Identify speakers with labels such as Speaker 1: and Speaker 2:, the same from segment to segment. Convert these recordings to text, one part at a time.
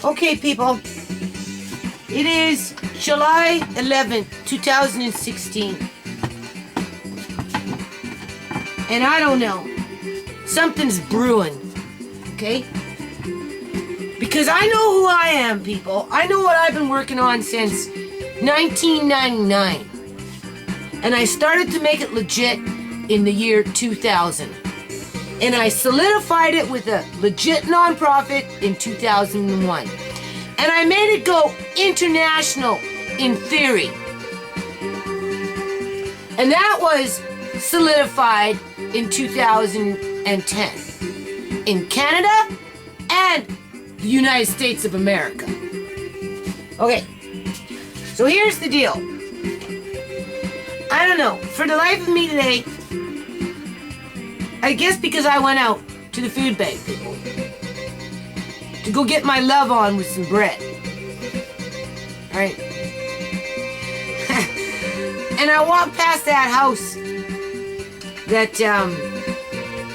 Speaker 1: Okay, people. It is July 11th, 2016. And I don't know. Something's brewing. Okay? Because I know who I am, people. I know what I've been working on since 1999. And I started to make it legit in the year 2000. And I solidified it with a legit nonprofit in 2001. And I made it go international in theory. And that was solidified in 2010 in Canada and the United States of America. Okay, so here's the deal. I don't know, for the life of me today, I guess because I went out to the food bank, people, to go get my love on with some bread. Right? And I walked past that house that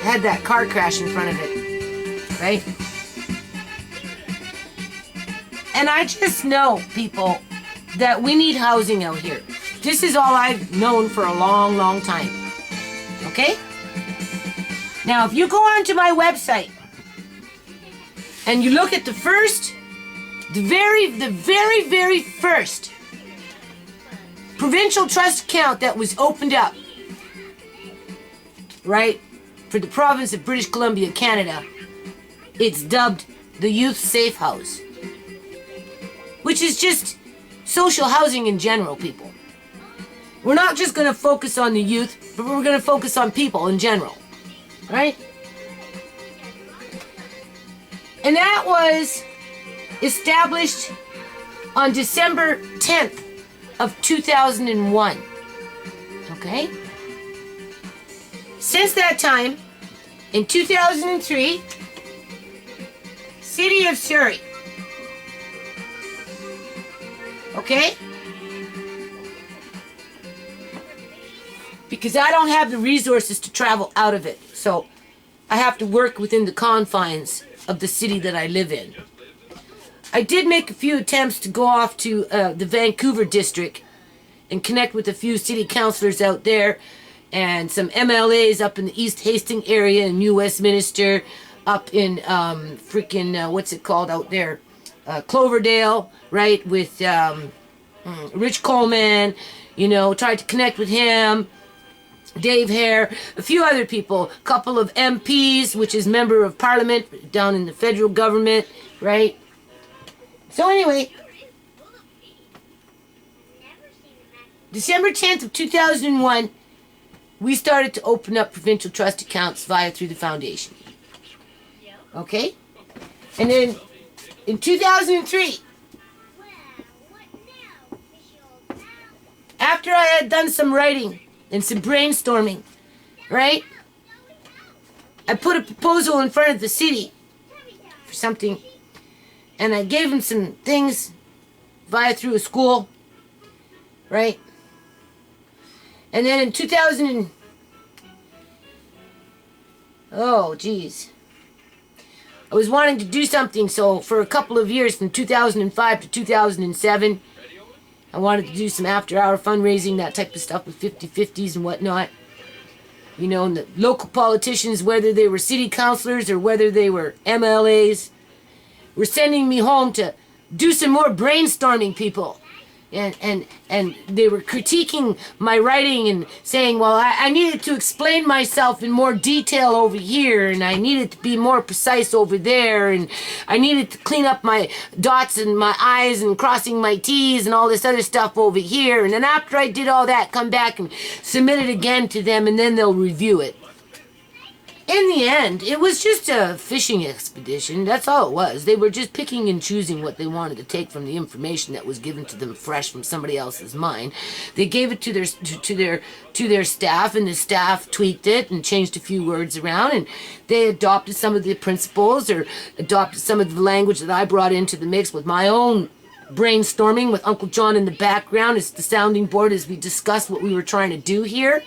Speaker 1: had that car crash in front of it. Right? And I just know, people, that we need housing out here. This is all I've known for a long, long time. Okay? Now, if you go onto my website and you look at the very first provincial trust account that was opened up, right, for the province of British Columbia, Canada, it's dubbed the Youth Safe House, which is just social housing in general, people. We're not just going to focus on the youth, but we're going to focus on people in general. Right? And that was established on December 10th of 2001. Okay? Since that time, in 2003, City of Surrey. Okay? Because I don't have the resources to travel out of it. So I have to work within the confines of the city that I live in. I did make a few attempts to go off to the Vancouver district and connect with a few city councilors out there and some MLAs up in the East Hastings area in New Westminster, up in what's it called out there? Cloverdale, right, with Rich Coleman, tried to connect with him. Dave Hare, a few other people, a couple of MPs, which is member of parliament down in the federal government, right? So anyway, December 10th of 2001, we started to open up provincial trust accounts through the foundation. Okay? And then in 2003, after I had done some writing and some brainstorming, right? I put a proposal in front of the city for something, and I gave them some things through a school, right? And then in 2000, I was wanting to do something, so for a couple of years, from 2005 to 2007, I wanted to do some after-hour fundraising, that type of stuff with 50/50s and whatnot. And the local politicians, whether they were city councilors or whether they were MLAs, were sending me home to do some more brainstorming, people. And they were critiquing my writing and saying, well, I needed to explain myself in more detail over here, and I needed to be more precise over there, and I needed to clean up my dots and my I's and crossing my T's and all this other stuff over here. And then after I did all that, come back and submit it again to them, and then they'll review it. In the end, it was just a fishing expedition. That's all it was. They were just picking and choosing what they wanted to take from the information that was given to them fresh from somebody else's mind. They gave it to their staff, and the staff tweaked it and changed a few words around, and they adopted some of the principles or adopted some of the language that I brought into the mix with my own brainstorming with Uncle John in the background as the sounding board as we discussed what we were trying to do here.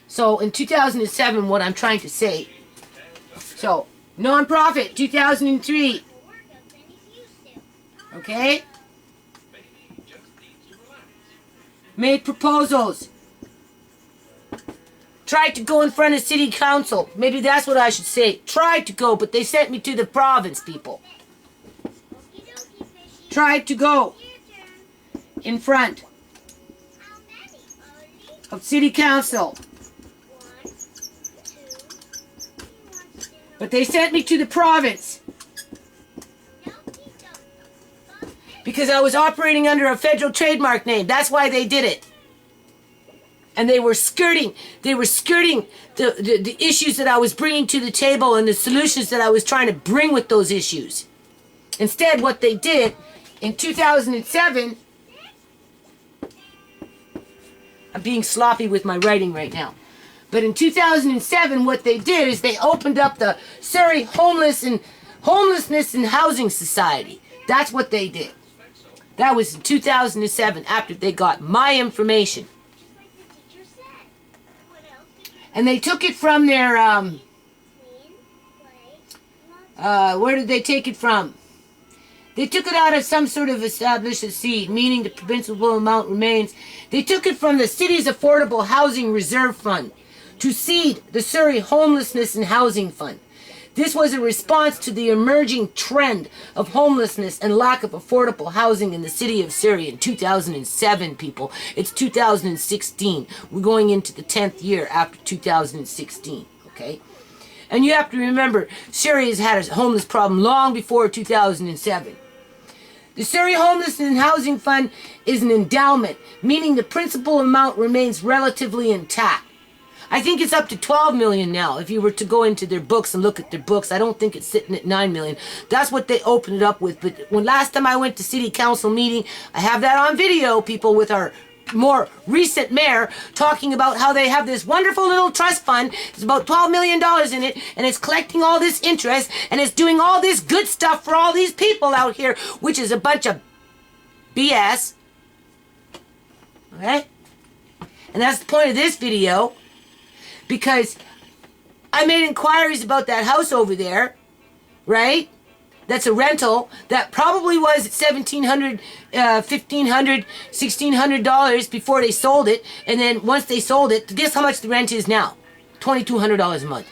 Speaker 1: So in 2007, what I'm trying to say, so nonprofit, 2003, Okay? Made proposals. Tried to go in front of city council. Maybe that's what I should say. Tried to go, but they sent me to the province, people. Tried to go in front of city council. But they sent me to the province because I was operating under a federal trademark name. That's why they did it. And they were skirting the issues that I was bringing to the table and the solutions that I was trying to bring with those issues. Instead, what they did in 2007, I'm being sloppy with my writing right now. But in 2007, what they did is they opened up the Surrey Homelessness and Housing Society. That's what they did. That was in 2007 after they got my information. And they took it from their, where did they take it from? They took it out of some sort of established seed, meaning the principal amount remains. They took it from the city's Affordable Housing Reserve Fund to seed the Surrey Homelessness and Housing Fund. This was a response to the emerging trend of homelessness and lack of affordable housing in the city of Surrey in 2007, people. It's 2016. We're going into the 10th year after 2016, okay? And you have to remember, Surrey has had a homeless problem long before 2007. The Surrey Homelessness and Housing Fund is an endowment, meaning the principal amount remains relatively intact. I think it's up to 12 million now. If you were to go into their books and look at their books, I don't think it's sitting at 9 million. That's what they opened it up with. But when last time I went to city council meeting, I have that on video, people, with our more recent mayor talking about how they have this wonderful little trust fund. It's about $12 million in it, and it's collecting all this interest, and it's doing all this good stuff for all these people out here, which is a bunch of BS. Okay? And that's the point of this video. Because I made inquiries about that house over there, right? That's a rental that probably was at $1,700, $1,500, $1,600 before they sold it. And then once they sold it, guess how much the rent is now? $2,200 a month.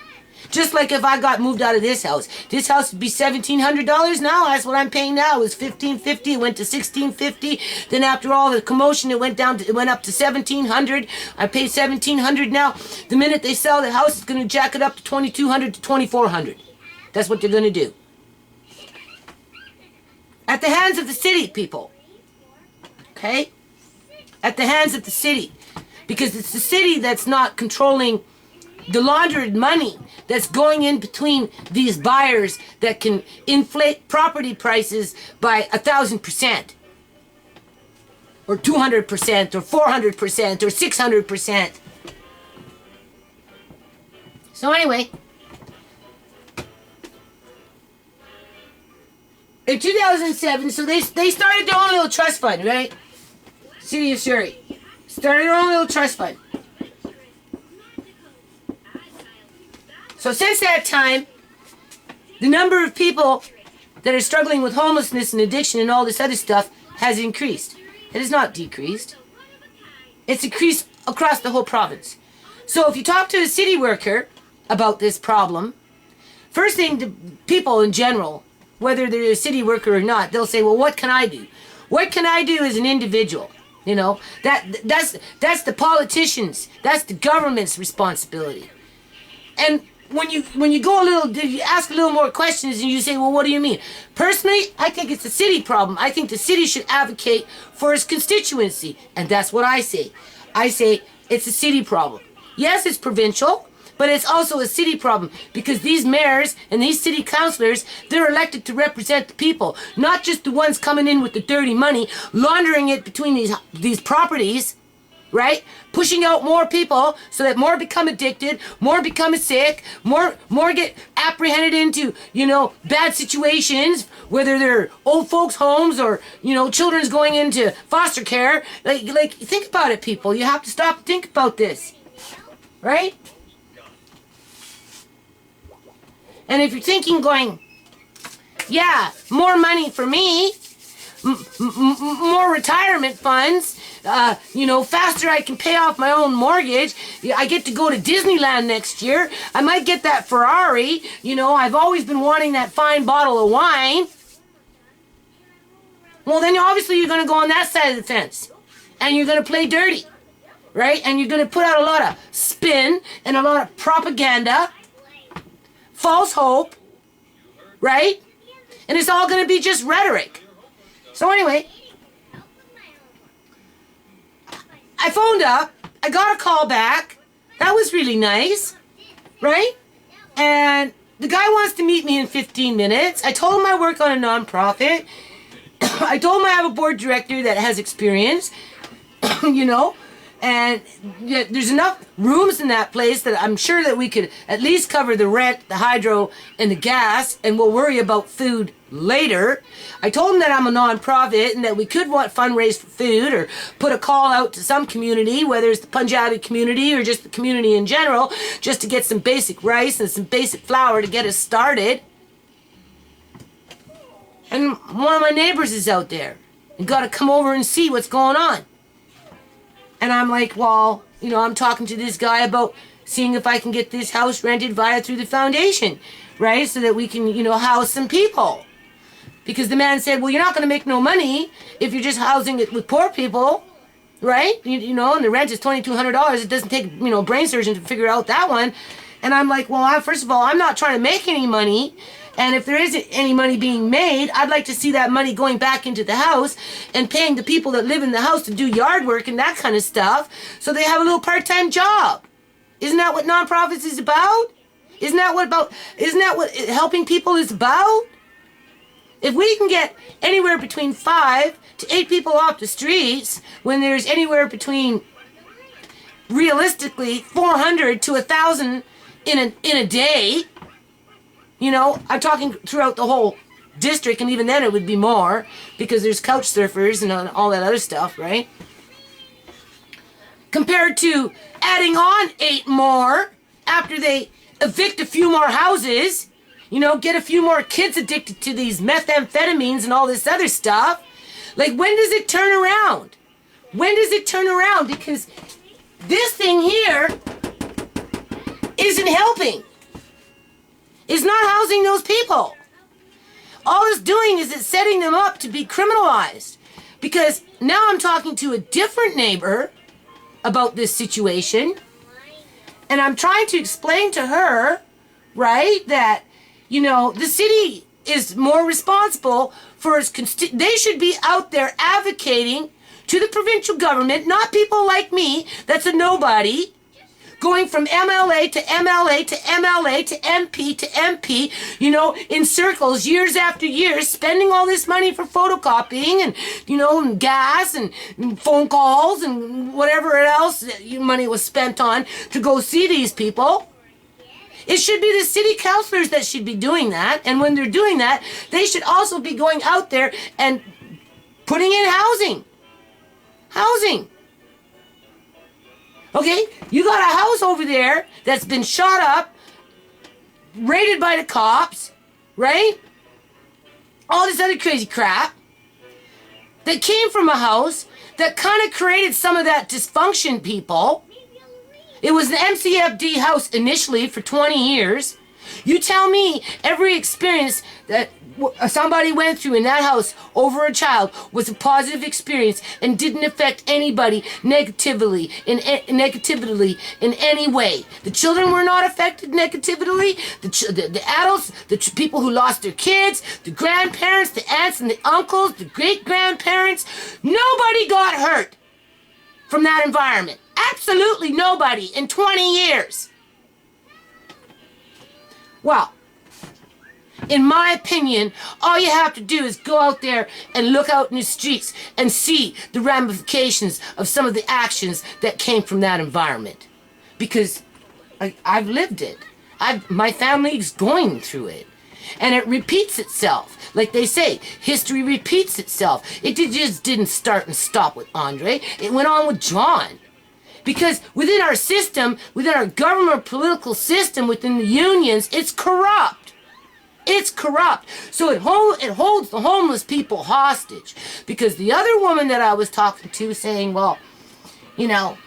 Speaker 1: Just like if I got moved out of this house would be $1,700 now. That's what I'm paying now. It was $1,550. It went to $1,650. Then after all the commotion, it went up to $1,700. I pay $1,700 now. The minute they sell the house, it's going to jack it up to $2,200 to $2,400. That's what they're going to do. At the hands of the city, people. Okay? At the hands of the city. Because it's the city that's not controlling the laundered money that's going in between these buyers that can inflate property prices by 1,000%, or 200%, or 400%, or 600%. So anyway, in 2007, so they started their own little trust fund, right? City of Surrey started their own little trust fund. So since that time, the number of people that are struggling with homelessness and addiction and all this other stuff has increased. It has not decreased. It's increased across the whole province. So if you talk to a city worker about this problem, first thing, the people in general, whether they're a city worker or not, they'll say, well, what can I do? What can I do as an individual? You know, that's the politicians, that's the government's responsibility. And when you go you ask a little more questions and you say, well, what do you mean? Personally, I think it's a city problem. I think the city should advocate for its constituency. And that's what I say. I say it's a city problem. Yes, it's provincial, but it's also a city problem because these mayors and these city councilors, they're elected to represent the people, not just the ones coming in with the dirty money, laundering it between these properties, right? Pushing out more people so that more become addicted, more become sick, more get apprehended into, bad situations, whether they're old folks' homes or, children's going into foster care. Like think about it, people. You have to stop and think about this, right? And if you're thinking going, yeah, more money for me, more retirement funds, faster I can pay off my own mortgage. I get to go to Disneyland next year. I might get that Ferrari. I've always been wanting that fine bottle of wine. Well, then obviously you're going to go on that side of the fence. And you're going to play dirty. Right? And you're going to put out a lot of spin and a lot of propaganda. False hope. Right? And it's all going to be just rhetoric. So anyway, I phoned up. I got a call back. That was really nice. Right? And the guy wants to meet me in 15 minutes. I told him I work on a nonprofit. I told him I have a board director that has experience. And there's enough rooms in that place that I'm sure that we could at least cover the rent, the hydro, and the gas, and we'll worry about food later. I told him that I'm a nonprofit and that we could fundraise for food or put a call out to some community, whether it's the Punjabi community or just the community in general, just to get some basic rice and some basic flour to get us started. And one of my neighbors is out there and got to come over and see what's going on. And I'm like, well, I'm talking to this guy about seeing if I can get this house rented through the foundation, right? So that we can, house some people. Because the man said, well, you're not going to make no money if you're just housing it with poor people, right? And the rent is $2,200. It doesn't take, a brain surgeon to figure out that one. And I'm like, well, first of all, I'm not trying to make any money. And if there isn't any money being made, I'd like to see that money going back into the house and paying the people that live in the house to do yard work and that kind of stuff so they have a little part-time job. Isn't that what nonprofits is about? Isn't that what helping people is about? If we can get anywhere between 5 to 8 people off the streets when there's anywhere between realistically 400 to 1,000 in a day, I'm talking throughout the whole district, and even then it would be more because there's couch surfers and all that other stuff, right? Compared to adding on 8 more after they evict a few more houses, get a few more kids addicted to these methamphetamines and all this other stuff. Like, when does it turn around? When does it turn around? Because this thing here isn't helping. It's not housing those people. All it's doing is it's setting them up to be criminalized. Because now I'm talking to a different neighbor about this situation. And I'm trying to explain to her, right, that, the city is more responsible for its they should be out there advocating to the provincial government, not people like me, that's a nobody, going from MLA to MLA to MLA to MP to MP, in circles years after years, spending all this money for photocopying and, and gas and phone calls and whatever else money was spent on to go see these people. It should be the city councilors that should be doing that. And when they're doing that, they should also be going out there and putting in housing. Housing. Okay, you got a house over there that's been shot up, raided by the cops, right? All this other crazy crap that came from a house that kind of created some of that dysfunction, people. It was an MCFD house initially for 20 years. You tell me every experience that somebody went through in that house over a child was a positive experience and didn't affect anybody negatively in any way. The children were not affected negatively. The adults, people who lost their kids, the grandparents, the aunts and the uncles, the great-grandparents, nobody got hurt from that environment. Absolutely nobody in 20 years. Well, in my opinion, all you have to do is go out there and look out in the streets and see the ramifications of some of the actions that came from that environment. Because I've lived it. My family's going through it. And it repeats itself. Like they say, history repeats itself. It just didn't start and stop with Andre. It went on with John. Because within our system, within our government political system, within the unions, it's corrupt. It It's corrupt. So it holds the homeless people hostage. Because the other woman that I was talking to saying, well, you know,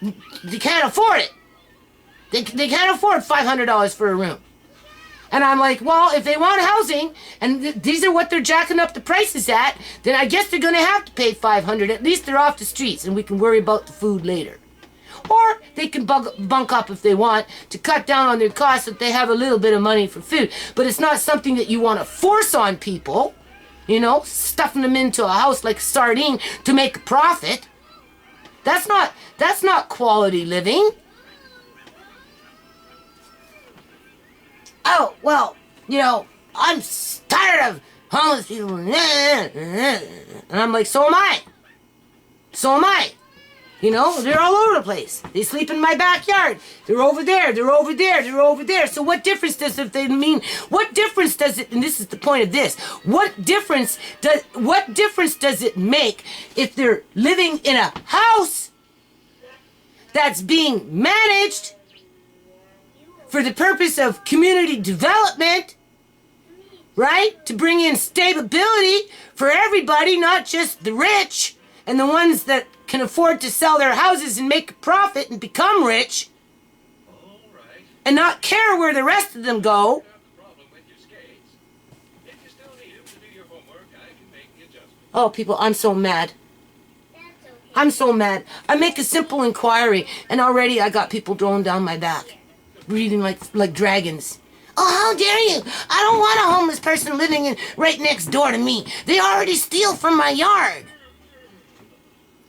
Speaker 1: they can't afford it. They can't afford $500 for a room. And I'm like, well, if they want housing, and these are what they're jacking up the prices at, then I guess they're going to have to pay $500. At least they're off the streets, and we can worry about the food later. Or they can bunk up if they want to cut down on their costs so that they have a little bit of money for food. But it's not something that you want to force on people, you know, stuffing them into a house like a sardine to make a profit. That's not quality living. Oh, well, you know, I'm tired of homeless people. And I'm like, so am I. So am I. You know, they're all over the place. They sleep in my backyard. They're over there. They're over there. They're over there. So what difference does it mean? What difference does it, and this is the point of this, what difference does it make if they're living in a house that's being managed for the purpose of community development, right? To bring in stability for everybody, not just the rich and the ones that can afford to sell their houses and make a profit and become rich and not care where the rest of them go. Oh, people, I'm so mad. I'm so mad. I make a simple inquiry and already I got people throwing down my back. Breathing like dragons. Oh, how dare you! I don't want a homeless person living right next door to me. They already steal from my yard.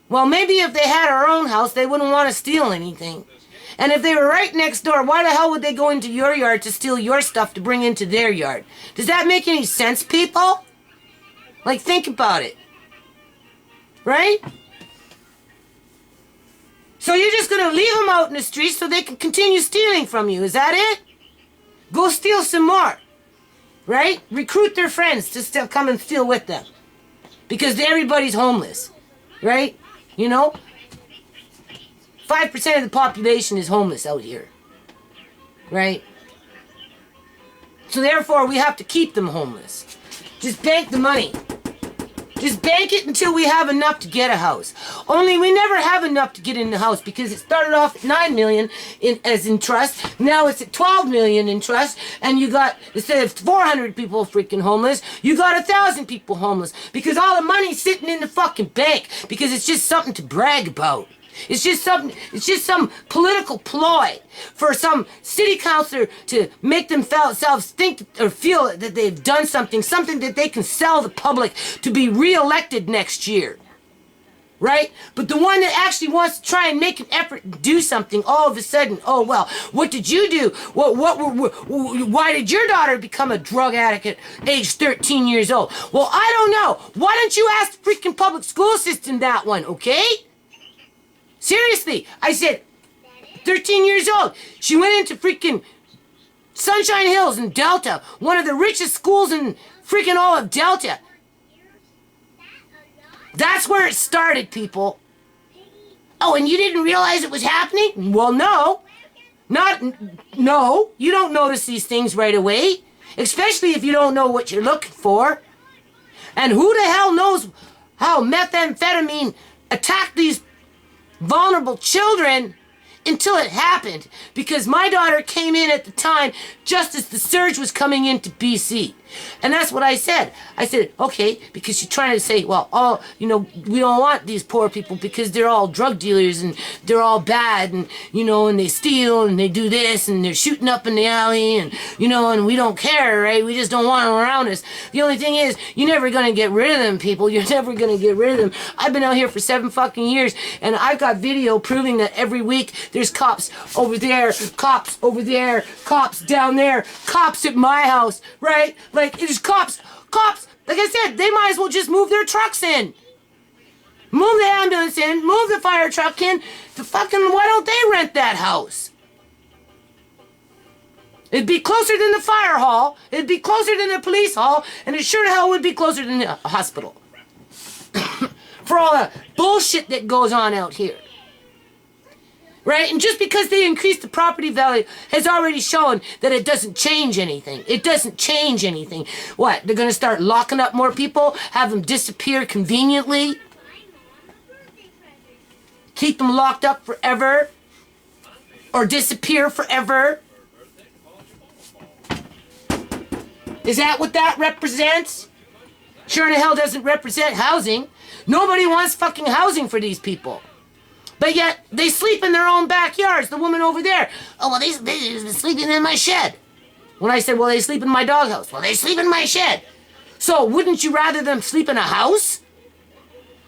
Speaker 1: Well, maybe if they had our own house, they wouldn't want to steal anything. And if they were right next door, why the hell would they go into your yard to steal your stuff to bring into their yard? Does that make any sense, people? Like, think about it. Right? So you're just going to leave them out in the streets so they can continue stealing from you. Is that it? Go steal some more. Right? Recruit their friends to still come and steal with them. Because everybody's homeless. Right? You know? 5% of the population is homeless out here. Right? So therefore, we have to keep them homeless. Just bank the money. Just bank it until we have enough to get a house. Only we never have enough to get in the house because it started off at $9 million as in trust. Now it's at $12 million in trust, and you got, instead of 400 people freaking homeless, you got 1,000 people homeless because all the money's sitting in the fucking bank because it's just something to brag about. It's just some political ploy for some city councilor to make themselves think or feel that they've done something that they can sell the public to be reelected next year. Right? But the one that actually wants to try and make an effort and do something, all of a sudden, oh, well, what did you do? Why did your daughter become a drug addict at age 13 years old? Well, I don't know. Why don't you ask the freaking public school system that one, okay? Seriously, I said, 13 years old. She went into freaking Sunshine Hills in Delta, one of the richest schools in freaking all of Delta. That's where it started, people. Oh, and you didn't realize it was happening? Well, no. No, you don't notice these things right away, especially if you don't know what you're looking for. And who the hell knows how methamphetamine attacked these vulnerable children until it happened, because my daughter came in at the time just as the surge was coming into BC. And that's what I said. I said, okay, because she's trying to say, well, oh, you know, we don't want these poor people because they're all drug dealers and they're all bad and, you know, and they steal and they do this and they're shooting up in the alley and, you know, and we don't care, right? We just don't want them around us. The only thing is, you're never going to get rid of them, people. You're never going to get rid of them. I've been out here for 7 fucking years and I've got video proving that every week there's cops over there, cops over there, cops down there, cops at my house, right? Like, there's cops, like I said, they might as well just move their trucks in. Move the ambulance in, move the fire truck in. Why don't they rent that house? It'd be closer than the fire hall, it'd be closer than the police hall, and it sure the hell would be closer than the hospital. For all the bullshit that goes on out here. Right? And just because they increase the property value has already shown that it doesn't change anything. It doesn't change anything. What? They're going to start locking up more people? Have them disappear conveniently? Keep them locked up forever? Or disappear forever? Is that what that represents? Sure in the hell doesn't represent housing. Nobody wants fucking housing for these people. But yet, they sleep in their own backyards. The woman over there. Oh, well, they're sleeping in my shed. When I said, well, they sleep in my doghouse. Well, they sleep in my shed. So, wouldn't you rather them sleep in a house?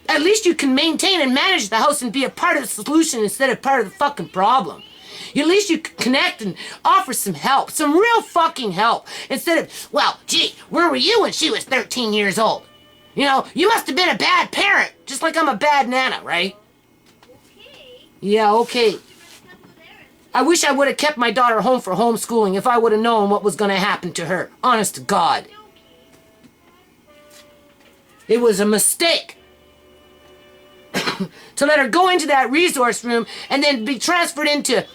Speaker 1: At least you can maintain and manage the house and be a part of the solution instead of part of the fucking problem. At least you can connect and offer some help. Some real fucking help. Instead of, well, gee, where were you when she was 13 years old? You know, you must have been a bad parent. Just like I'm a bad nana, right? Yeah, okay. I wish I would have kept my daughter home for homeschooling if I would have known what was going to happen to her. Honest to God. It was a mistake to let her go into that resource room and then be transferred into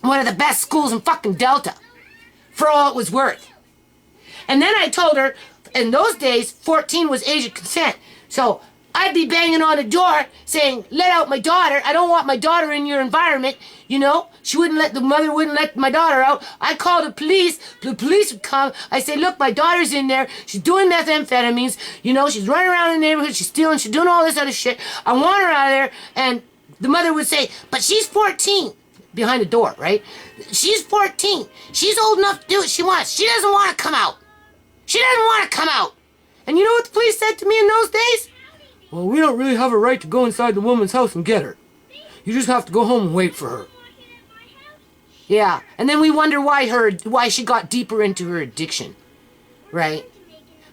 Speaker 1: one of the best schools in fucking Delta for all it was worth. And then I told her, in those days, 14 was age of consent. So I'd be banging on the door saying, let out my daughter. I don't want my daughter in your environment. You know, the mother wouldn't let my daughter out. I called the police. The police would come. I say, look, my daughter's in there. She's doing methamphetamines. You know, she's running around in the neighborhood. She's stealing. She's doing all this other shit. I want her out of there. And the mother would say, but she's 14. Behind the door, right? She's 14. She's old enough to do what she wants. She doesn't want to come out. She doesn't want to come out. And you know what the police said to me in those days? Well, we don't really have a right to go inside the woman's house and get her. You just have to go home and wait for her. Yeah, and then we wonder why she got deeper into her addiction, right?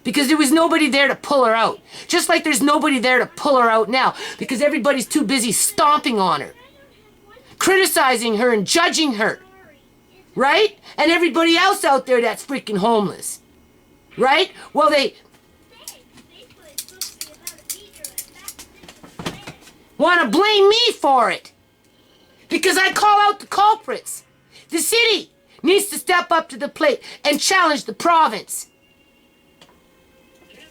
Speaker 1: Because there was nobody there to pull her out. Just like there's nobody there to pull her out now, because everybody's too busy stomping on her, criticizing her and judging her, right? And everybody else out there that's freaking homeless, right? Well, they want to blame me for it because I call out the culprits. The city needs to step up to the plate and challenge the province.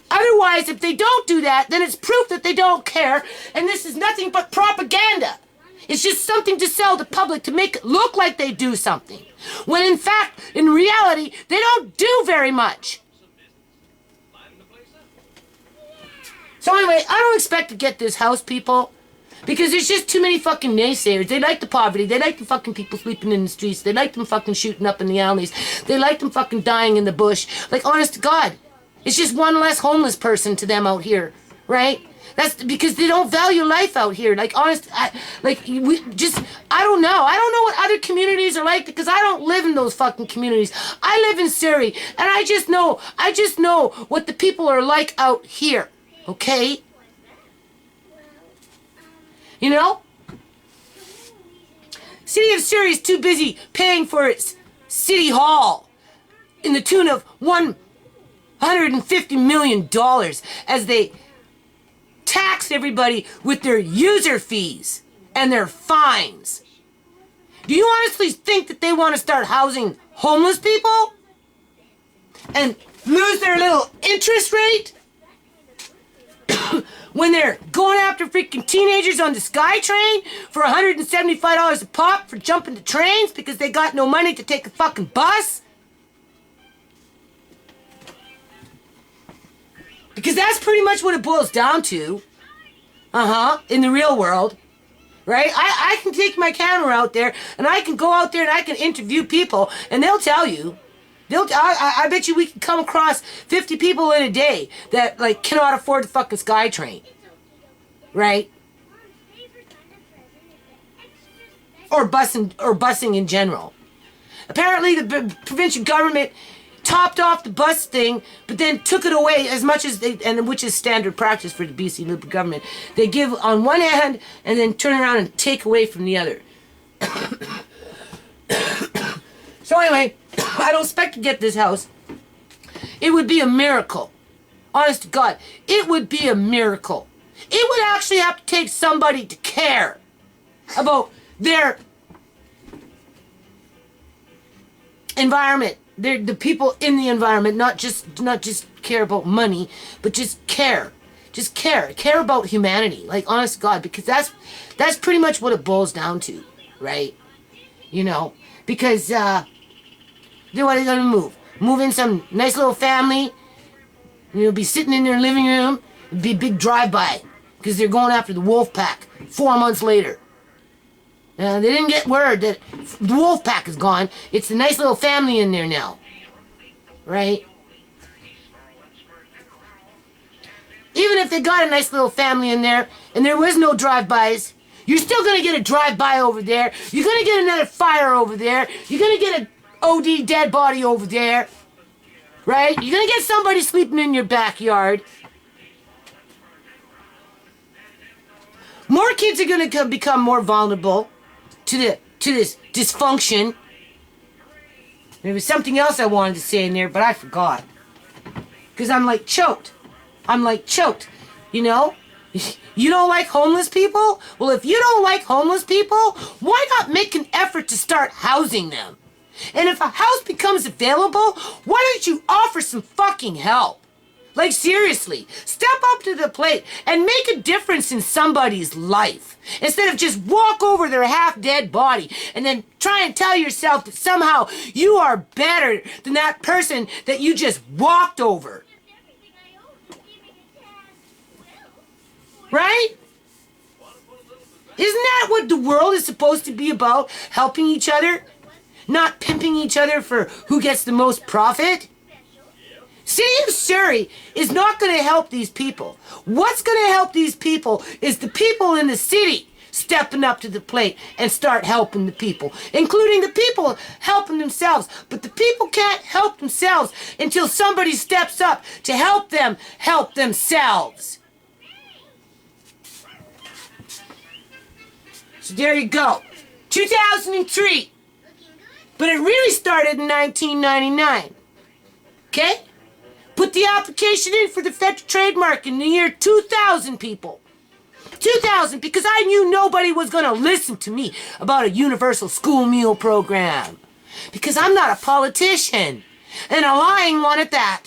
Speaker 1: Otherwise, if they don't do that, then it's proof that they don't care, and this is nothing but propaganda. It's just something to sell the public to make it look like they do something, when in fact, in reality, they don't do very much. So anyway, I don't expect to get this house, people. Because there's just too many fucking naysayers. They like the poverty. They like the fucking people sleeping in the streets. They like them fucking shooting up in the alleys. They like them fucking dying in the bush. Like, honest to God, it's just one less homeless person to them out here, right? That's because they don't value life out here. Like, I don't know. I don't know what other communities are like because I don't live in those fucking communities. I live in Surrey, and I just know what the people are like out here, okay? You know? City of Surrey is too busy paying for its city hall in the tune of $150 million as they tax everybody with their user fees and their fines. Do you honestly think that they want to start housing homeless people and lose their little interest rate? When they're going after freaking teenagers on the SkyTrain for $175 a pop for jumping the trains because they got no money to take a fucking bus? Because that's pretty much what it boils down to. In the real world. Right? I can take my camera out there and I can go out there and I can interview people and they'll tell you. I bet you we can come across 50 people in a day that like cannot afford the fucking SkyTrain, right? Or busing in general. Apparently, the provincial government topped off the bus thing, but then took it away as much as and which is standard practice for the BC Liberal government. They give on one hand and then turn around and take away from the other. So anyway, I don't expect to get this house. It would be a miracle. Honest to God, it would be a miracle. It would actually have to take somebody to care. about their environment. They're the people in the environment, not just care about money, but just care. Just care about humanity. Like, honest to God, because that's pretty much what it boils down to, right? You know, because then what are they gonna move? Move in some nice little family. You'll be sitting in their living room. It'd be a big drive-by because they're going after the wolf pack 4 months later. They didn't get word that the wolf pack is gone. It's the nice little family in there now, right? Even if they got a nice little family in there and there was no drive-bys, you're still going to get a drive-by over there. You're going to get another fire over there. You're going to get an OD dead body over there, right? You're going to get somebody sleeping in your backyard. More kids are going to become more vulnerable to this dysfunction. There was something else I wanted to say in there, but I forgot. Because I'm like choked. You know? You don't like homeless people? Well, if you don't like homeless people, why not make an effort to start housing them? And if a house becomes available, why don't you offer some fucking help? Like, seriously, step up to the plate and make a difference in somebody's life. Instead of just walk over their half-dead body and then try and tell yourself that somehow you are better than that person that you just walked over. Right? Isn't that what the world is supposed to be about? Helping each other? Not pimping each other for who gets the most profit? City of Surrey is not going to help these people. What's going to help these people is the people in the city stepping up to the plate and start helping the people, including the people helping themselves. But the people can't help themselves until somebody steps up to help them help themselves. So there you go. 2003. But it really started in 1999. Okay? Put the application in for the federal trademark in the year 2000, people. 2000, because I knew nobody was going to listen to me about a universal school meal program. Because I'm not a politician. And a lying one at that.